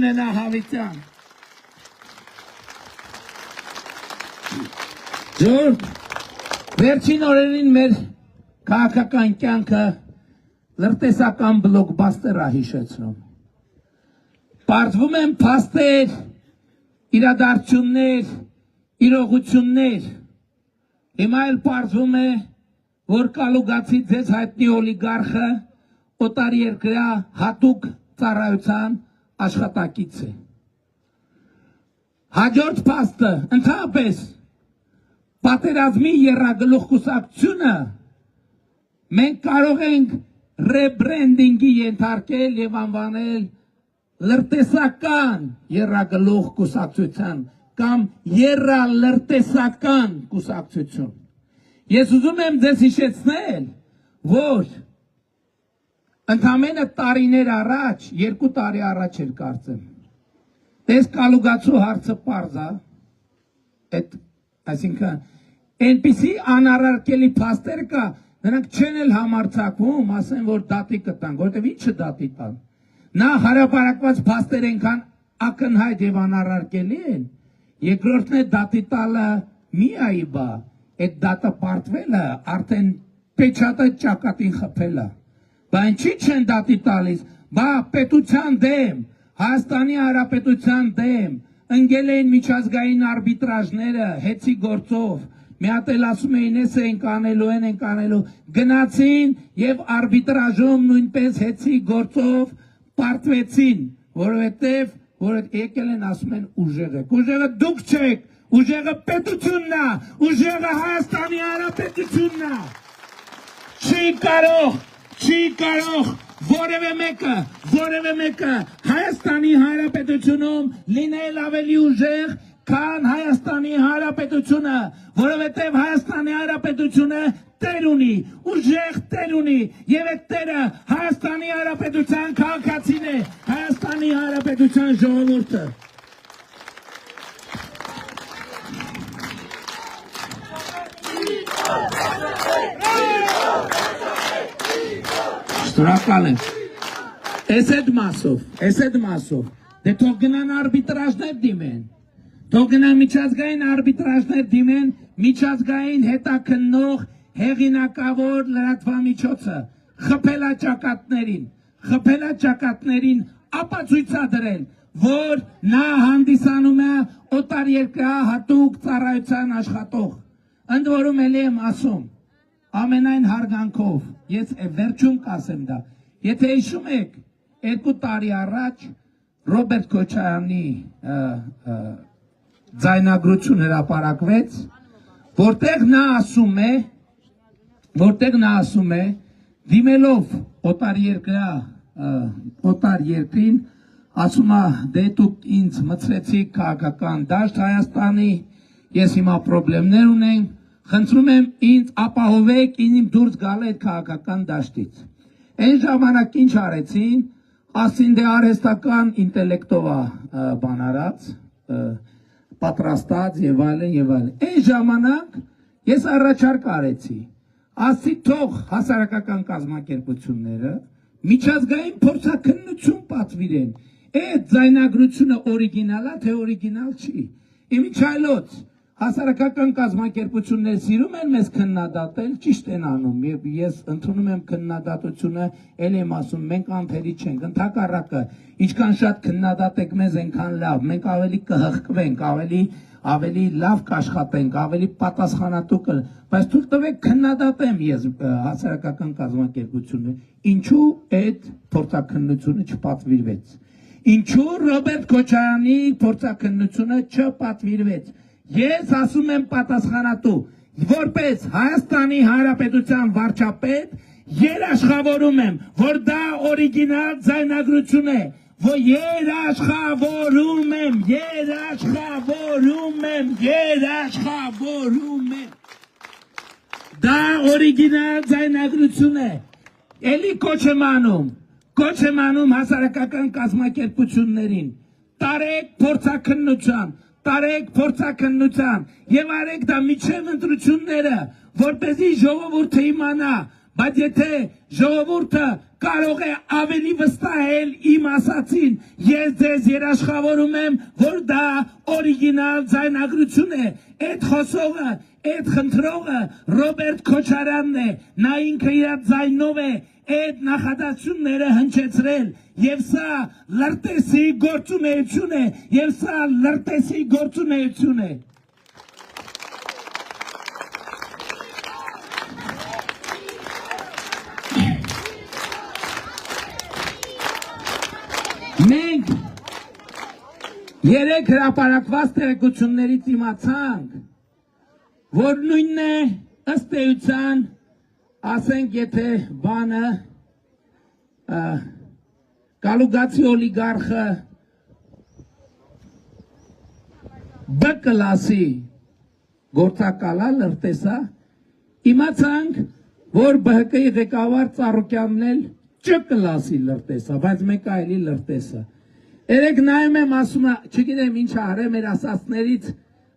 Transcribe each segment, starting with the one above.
ունենա Հավիտյան։ Ժողովուրդ, վերջին օրերին մեր քաղաքական կյանքը լրտեսական բլոկբաստեր է հիշեցնում։ Պարզվում են փաստեր, իրադարձություններ, իրողություններ։ Հիմա էլ պարզվում է, որ կալուգացի ձեզ հայտնի օլիգարխը օտարերկրյա հատուկ ծառայության աշխատակից է։ Հաջորդ փաստը, ընդհանրապես պատերազմի եռագլուխ կուսակցությունը մենք կարող ենք ռեբրենդինգի ենթարկել եւ անվանել լրտեսական եռագլուխ կուսակցության կամ եռալրտեսական կուսակցություն։ Ես ուզում եմ ձեզ հիշեցնել, որ ընդամենը տարիներ առաջ, 2 տարի առաջ էր կարծեմ, դες կալուգացու հարցը պարզ է, այսինքն այնպիսի անառարկելի փաստեր կա, նրանք չեն էլ համարձակվում, ասեն, որ դատի կտան, որտեվ ինչը դատի տան։ Նա հարաբերակված փաստեր այնքան ակնհայտ եւ անառարկելի են, երկրորդն է դատի տալը միայի բա, այդ դատը պարտվելը արդեն պեչատը ճակատին խփելը։ Բա ինչի չեն դատի տալիս, բա պետության դեմ, Հայաստանի Հանրապետության դեմ, ընկել էին միջազգային արբիտրաժները հեծի գործով, մի հատ էլ ասում էին էս ենք անելու, գնացին եւ արբիտրաժում նույնպես հեծի գործով պարտվեցին, որովհետեւ որ եկել են ասում են ուժեղը դուք չեք, ուժեղը պետությունն է, ուժեղը Հայաստանի Հանրապետությունն է։ Չի կարող որևէ մեկը Հայաստանի Հանրապետությունում լինել ավելի ուժեղ, քան Հայաստանի Հանրապետությունը, որովհետև Հայաստանի Հանրապետությունը տեր ունի, ուժեղ տեր ունի, եւ այդ տերը Հայաստանի Հանրապետության քաղաքացին է, Հայաստանի Հանրապետության ժողովուրդը։ Շնորհակալ եմ։ Էս այդ մասով, դե թող գնան արբիտրաժներ դիմեն, թող գնան միջազգային արբիտրաժներ դիմեն, միջազգային հետաքննող հեղինակավոր լրատվամիջոցը, խփելա ճակատներին ապացույցադրել, որ նա հանդիսանում է օտարերկրյա հատուկ ծառայության աշխատող։ Ընդ որում էլի եմ ասում, ամենայն հարգանքով, ես վերջում կասեմ դա, եթե հիշում եք, 2 տարի առաջ Ռոբերտ Քոչարյանի ձայնագրություն հրապարակվեց, որտեղ նա ասում է, դիմելով օտար երկրին, ասում է, դե դուք ինձ մցրեցիք քաղաքական դաշտ Հայաստանի, ես հիմա պրոբլեմներ ունենք, խնդրում եմ ինձ ապահովեք ինձ դուրս գալ այդ քաղաքական դաշտից։ Այն ժամանակ ինչ արեցին, ասին դե արհեստական ինտելեկտով բան արած, պատրաստած եւ այլն։ Այն ժամանակ ես առաջարկ արեցի, ասի թող հասարակական կազմակերպությունները միջազգային փորձաքննություն պատվիրեն, այդ ձայնագրությունը օրիգինալ է, թե օրիգինալ չի։ Իմիջայլոց հասարակական կազմակերպություններ սիրում են մեզ քննադատել, ճիշտ են անում, եւ ես ընդունում եմ քննադատությունը, ել եմ ասում, մենք անթերի չենք, ընդհակառակը, ինչքան շատ քննադատեք մեզ, այնքան լավ, մենք ավելի կհղկվենք, ավելի լավ կաշխատենք, ավելի պատասխանատու բայց թույլ տվեք քննադատեմ ես հասարակական կազմակերպությունը, ինչու այդ փորձաքննությունը չպատվիրվեց, ինչու Ռոբերտ Քոչարյանի փորձաքննությունը չպատվիրվեց։ Ես ասում եմ պատասխանատու, որպես Հայաստանի Հանրապետության վարչապետ երաշխավորում եմ, որ դա օրիգինալ ձայնագրություն է, որ երաշխավորում եմ, դա օրիգինալ ձայնագրություն է, էլի կոչ եմ անում հասարակական կազմակերպություններին, տարեք փորձաքննության եւ արեք դա միջև ընտրությունները, որպեսզի ժողովուրդը իմանա, բայց եթե ժողովուրդը կարող է ավելի վստահել իմ ասացին, ես ձեզ երաշխավորում եմ, որ դա օրիգինալ ձայնագրություն է, այդ խոսողը, այդ խնդրողը Ռոբերտ Քոչարյանն է, նա ինքը իր ձայնով է այդ նախադասությունները հնչեցրել, եւ սա լրտեսի գործունեություն է, եւ սա լրտեսի գործունեություն է։ Մենք երեք հրապարակված տեղեկություններից իմացանք, որ նույնն է ըստ էության, ասենք եթե բանը Կալուգացի օլիգարխը B կլասի գործակալա լրտեսա, իմացանք, որ ԲՀԿ-ի ղեկավար Ծառուկյանն էլ Չ կլասի լրտեսա, բայց մեկ այլի լրտեսա։ Երեք նայում եմ ասում, չգիտեմ ինչ արել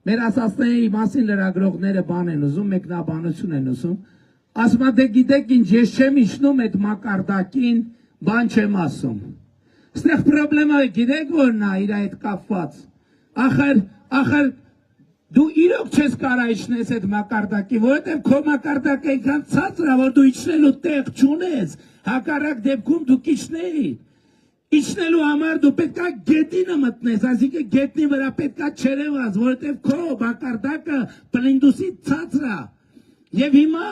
մեր ասածների մասին լրագրողները բան են ուզում, մեկնաբանություն են ուզում, ասում դե գիտեք ինչ, ես չեմ իջնում այդ մակարդակին, բան չեմ ասում։ Ստեղ պրոբլեմը գիտեք որն է իր այդ կապված։ Ախր դու իրոք չես կարող իջնես այդ մակարդակի, որովհետև քո մակարդակը այնքան ցածր է, որ դու իջնելու տեղ չունես, հակառակ դեպքում դու իջնեիր։ Իջնելու համար դու պետքա գետինը մտնես, այսինքն գետնի վրա պետքա չերևաս, որովհետև քո մակարդակը պլինդուսի ցածր է։ Եվ հիմա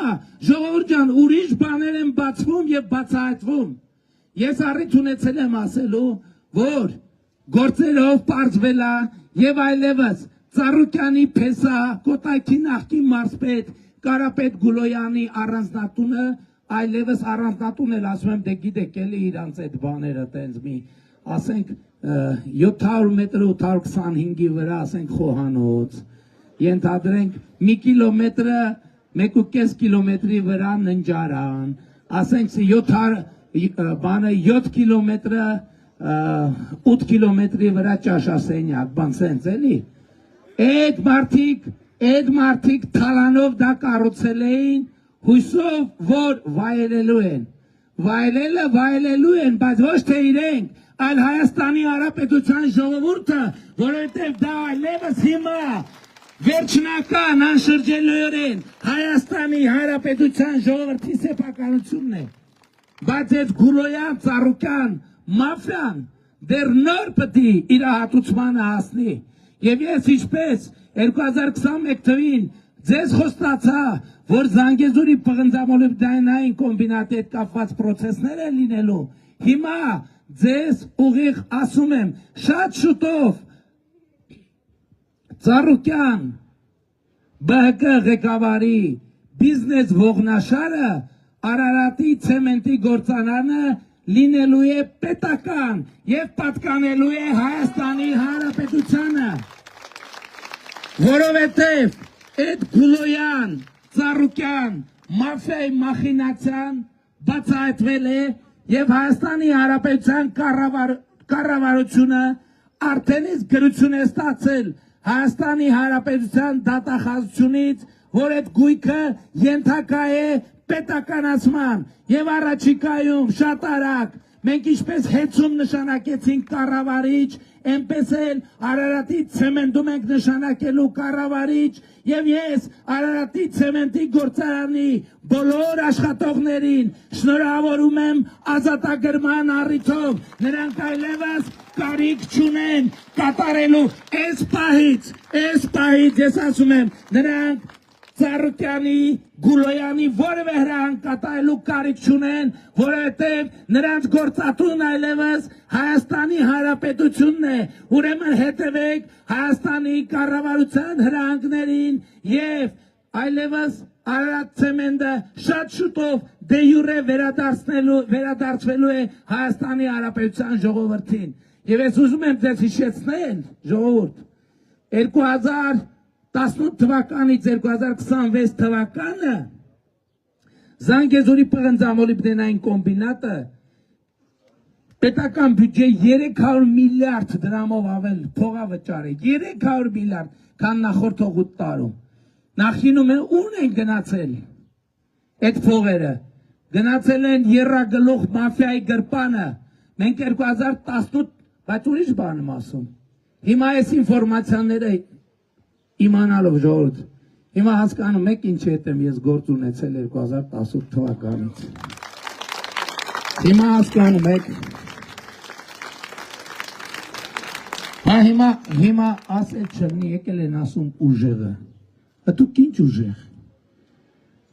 ժողովուրդ ջան, ուրիշ բաներ են բացվում եւ բացահայտվում։ Ես առիթ ունեցել եմ ասելու, որ գործերով պարզվել է եւ այլևս Ծառուկյանի փեսա, Կոտայքի նախկին մարզպետ Կարապետ Գուլոյանի առանձնատունը այլևս առանձնատուն էլ ասում եմ, դե գիտեք էլի իրանց այդ բաները տենց մի, ասենք 700 մետր 825-ի վրա, ասենք խոհանոց, ենթադրենք մի կիլոմետրը 1.5 կիլոմետրի վրա ննջարան, ասենք 7 կիլոմետրը 8 կիլոմետրի վրա ճաշասենյակ, բան սենց էլի, այդ մարդիկ թալանով դա կառուցել էին, հույսով, որ վայելելու են, վայելելու են, բայց ոչ թե իրենք, այլ Հայաստանի Հանրապետության ժողովուրդը, որովհետև դա այլևս հիմա վերջնական անշրջելիորեն Հայաստանի Հանրապետության ժողովրդի սեփականությունն է, բայց այդ Գուլոյան, Ծառուկյան, մաֆիան դեռ նոր պետք է իր հատուցմանը հասնի, եւ ես ինչպես 2021 թվին ձեզ խոստացա, որ Զանգեզուրի պղնձամոլիբդենային կոմբինատի հետ կապված պրոցեսներ են լինելու, հիմա ձեզ ուղիղ ասում եմ, շատ շուտով Ծառուկյան ԲՀԿ ղեկավարի բիզնես ողնաշարը Արարատի ցեմենտի գործարանը լինելու է պետական եւ պատկանելու է Հայաստանի Հանրապետությանը, որովհետեւ այդ Գուլոյան, Ծառուկյան, մաֆիայի մախինացիան բացահայտվել է եւ Հայաստանի Հանրապետության կառավարությունը արդեն իսկ գրություն է ստացել Հայաստանի Հանրապետության դատախազությունից, որ այդ գույքը ենթակա է պետականացման եւ առաջիկայում շատ արագ մենք ինչպես հեծում նշանակեցինք կառավարիչ, այնպես էլ Արարատի ցեմենտում ենք նշանակելու կառավարիչ եւ ես Արարատի ցեմենտի գործարանի բոլոր աշխատողներին շնորհավորում եմ ազատագրման առիթով, նրանք այլևս կարիք չունեն կատարելու այս պահից ես ասում եմ, նրանք Ծառուկյանի, Գուլոյանի որևէ հրահանգ կատարելու կարիք չունեն, որովհետև նրանց գործատուն այլևս Հայաստանի Հանրապետությունն է, ուրեմն հետևեք Հայաստանի կառավարության հրահանգներին եւ այլևս Արարատ ցեմենտը շատ շուտով դե յուրե վերադարձվելու է Հայաստանի Հանրապետության ժողովրդին։ Եվ ես ուզում եմ ձեզ հիշեցնել, ժողովուրդ, 2018 թվականից 2026 թվականը Զանգեզուրի պղնձամոլիբդենային կոմբինատը պետական բյուջե 300 միլիարդ դրամով ավել փողա վճարի, 300 միլիարդ, քան նախորդ 8 տարում։ Նախինում են ուն են գնացել այդ փողերը, գնացել են Եռագլուխ մաֆիայի գրպանը, մենք 2018, բայց ուրիշ բան եմ ասում, հիմա այս ինվորմացիաները իմանալով ժողովուրդ, հիմա հասկանում եք ինչի հետ եմ ես գործ ունեցել 2018 թվականից, հիմա հասկանում եք, հիմա ասել չրնի եկել են ասում ուժեղը, դուք ինչ ուժեղ,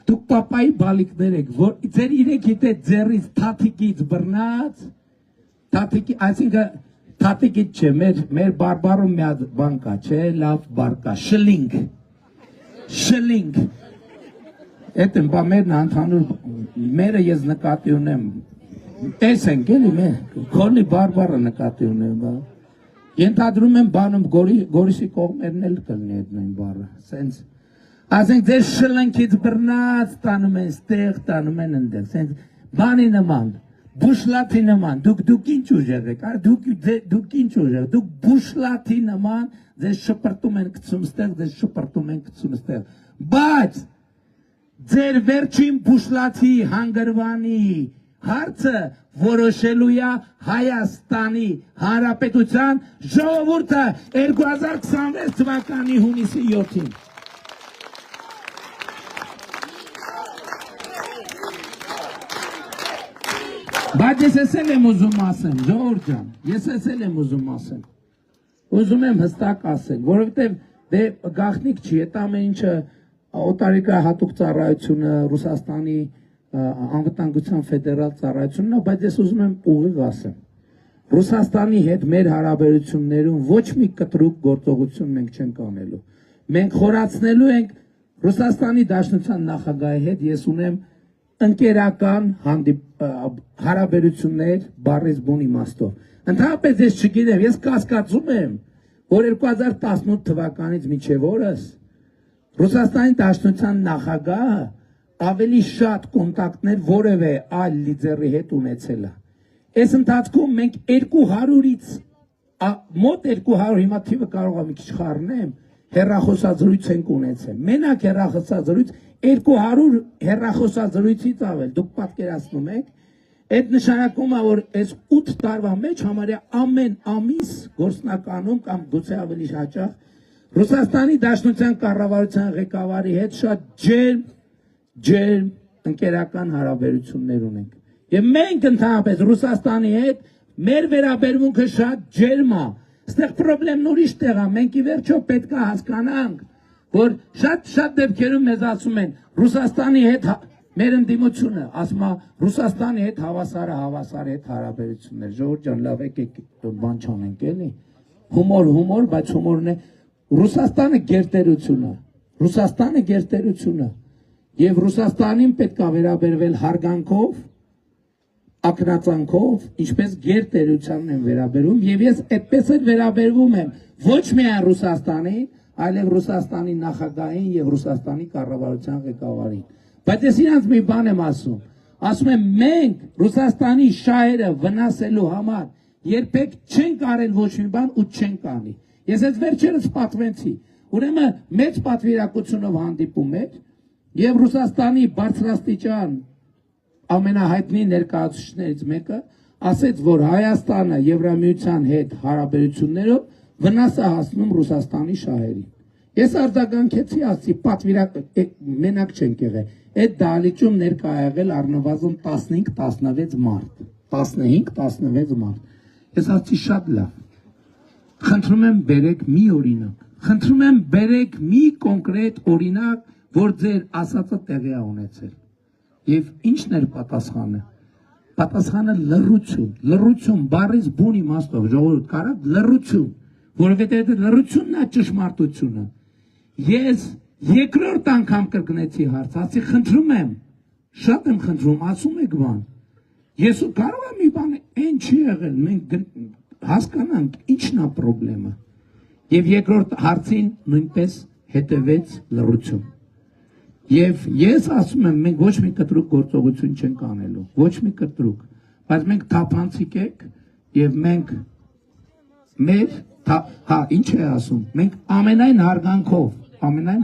դուք պապայի բալիկներ եք, որ ձեր իրեք գիտեք ձերից թաթիկից բռնած, այսինքն թաթիկից չէ, մեր բարբարում մի հատ բան կա, չէ, լավ բառ կա, շլինգ, էդ եմ, բա մերն անթանուր, մերը ես նկատի ունեմ, տես ենք էլի մեր, քոնի բարբարը նկատի ունեմ, բա, ենթադրում եմ բանում գորիսի կողմերն էլ կլնի էդ նույն բառը, սենց, ասենք ձեր շլնքից բռնած տանում են ստեղ, տանում են ընդեղ, սենց բանի նման, բուշլաթի նման, դուք ինչ ուժեղ եք, դուք ինչ ուժեղ, դուք բուշլաթի նման ձեզ շպրտում են գցում ստեղ, ձեզ շպրտում են գցում ստեղ, բայց ձեր վերջին բուշլաթի հանգրվանի հարցը որոշելու է Հայաստանի Հանրապետության ժողովուրդը 2026 թվականի հունիսի 7-ին։ Բայց ես էսել եմ ուզում ասեմ, ժողովուրդ ջան, ես էսել եմ ուզում ասեմ, ուզում եմ հստակ ասել, որովհետև դե գաղտնիք չի, այդ ամեն ինչը օտարիկա հատուկ ծառայությունը, Ռուսաստանի անվտանգության ֆեդերալ ծառայությունն է, բայց ես ուզում եմ ուղիղ ասեմ, Ռուսաստանի հետ մեր հարաբերություններում ոչ մի կտրուկ գործողություն մենք չենք անելու, մենք խորացնելու ենք Ռուսաստանի Դաշնության նախագահի հետ, ես ունեմ ընկերական հարաբերություններ բառից բուն իմաստով։ Ընդհանրապես ես չգիտեմ, ես կասկածում եմ, որ 2018 թվականից մինչև օրս Ռուսաստանի Դաշնության նախագահը ավելի շատ կոնտակտներ որևէ այլ լիդերի հետ ունեցել է։ Այս ընթացքում մենք 200-ից մոտ 200, հիմա թիվը կարող եմ մի քիչ խառնեմ, հեռախոսազրույց ենք ունեցել։ Մենակ հեռախոսազրույց 200 հեռախոսազրույցից ավել, դուք պատկերացնում եք, այդ նշանակում է, որ այս 8 տարվա մեջ համարյա ամեն ամիս գործնականում կամ գուցե ավելի հաճախ Ռուսաստանի Դաշնության կառավարության ղեկավարի հետ շատ ջերմ ընկերական հարաբերություններ ունենք։ Եվ մենք ընդհանրապես Ռուսաստանի հետ մեր վերաբերմունքը շատ ջերմ է։ Այստեղ խնդիրն ուրիշ տեղ է, մենք ի վերջո պետք է հասկանանք, որ շատ դեպքերում մեզ ասում են Ռուսաստանի հետ մեր ընդդիմությունը, ասում է Ռուսաստանի հետ հավասարը հավասար հետ հարաբերություններ, ժողովուրդ ջան, լավ եկեք բան չանենք էլի, հումոր, բայց հումորն է Ռուսաստանը գերտերությունը, եւ Ռուսաստանին պետք է վերաբերվել հարգանքով, ակնածանքով, ինչպես գերտերությանն են վերաբերում, եւ ես այդպես էլ վերաբերվում եմ ոչ միայն Ռուսաստանին, այլև Ռուսաստանի նախագահին եւ Ռուսաստանի կառավարության ղեկավարին։ Բայց ես իրանց մի բան եմ ասում եմ մենք Ռուսաստանի շահերը վնասելու համար երբեք չենք արել ոչ մի բան ու չենք անի։ Ես այս վերջերս պատվեցի, ուրեմն մեծ պատվիրակությունով հանդիպում էր եւ Ռուսաստանի բարձրաստիճան ամենահայտնի ներկայացուցիչներից մեկը ասեց, որ Հայաստանը Եվրամիության հետ հարաբերություններով վնաս է հասնում Ռուսաստանի շահերին։ Ես արձագանքեցի, ասի մենակ չենք եղել։ Այդ դահլիճում ներկա եղել առնվազն 15-16 մարդ։ 15-16 մարդ։ Ես ասի շատ լավ։ Խնդրում եմ բերեք մի օրինակ։ Խնդրում եմ բերեք մի կոնկրետ օրինակ, որ ձեր ասածը տեղի է ունեցել։ Եվ ինչն էր պատասխանը։ Պատասխանը լռություն, բառից բուն իմաստով, ժողովուրդ կարա լռություն, որովհետև այդ լռությունն է ճշմարտությունը։ Ես երկրորդ անգամ կրկնեցի հարց, ասի խնդրում եմ, շատ եմ խնդրում, ասում եք բան։ Ես կարող եմ մի բան, այն չի եղել, մենք հասկանանք ինչն է խնդրումը։ Եվ երկրորդ հարցին նույնպես հետևեց լռություն։ Եվ ես ասում եմ, մենք ոչ մի կտրուկ գործողություն չենք անելու, ոչ մի կտրուկ, բայց մենք թափանցիկ ենք եւ մենք ինչ է ասում, մենք ամենայն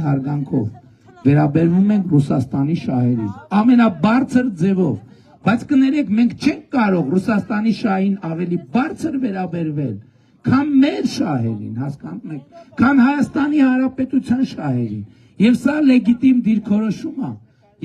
հարգանքով վերաբերվում ենք Ռուսաստանի շահերին, ամենաբարձր ձևով, Բայց կներեք, մենք չենք կարող Ռուսաստանի շահին ավելի բարձր վերաբերվել, քան մեր շահերին, հասկանում եք, քան Հայաստանի Հանրապետության շահերին։ Եվ սա լեգիտիմ դիրքորոշում է։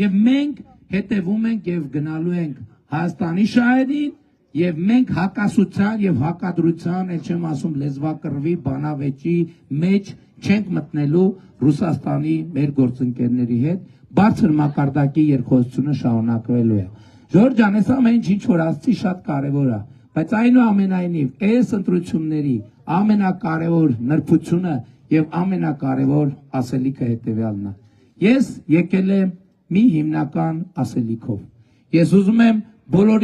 Եվ մենք հետևում ենք եւ գնալու ենք Հայաստանի շահերին, եւ մենք հակասության եւ հակադրության, էլ չեմ ասում լեզվակռվի, բանավեճի մեջ չենք մտնելու Ռուսաստանի մեր գործընկերների հետ, բարձր մակարդակի երկխոսությունը շարունակվելու է։ Ժորժ ջան, այս ամեն ինչ որ ասացի շատ կարևոր է, բայց այնուամենայնիվ այս ընտրությունների ամենակարևոր նրբությունը եւ ամենակարևոր ասելիքը հետեւյալն է։ Ես եկել եմ մի հիմնական ասելիքով։ Ես ուզում եմ բոլորի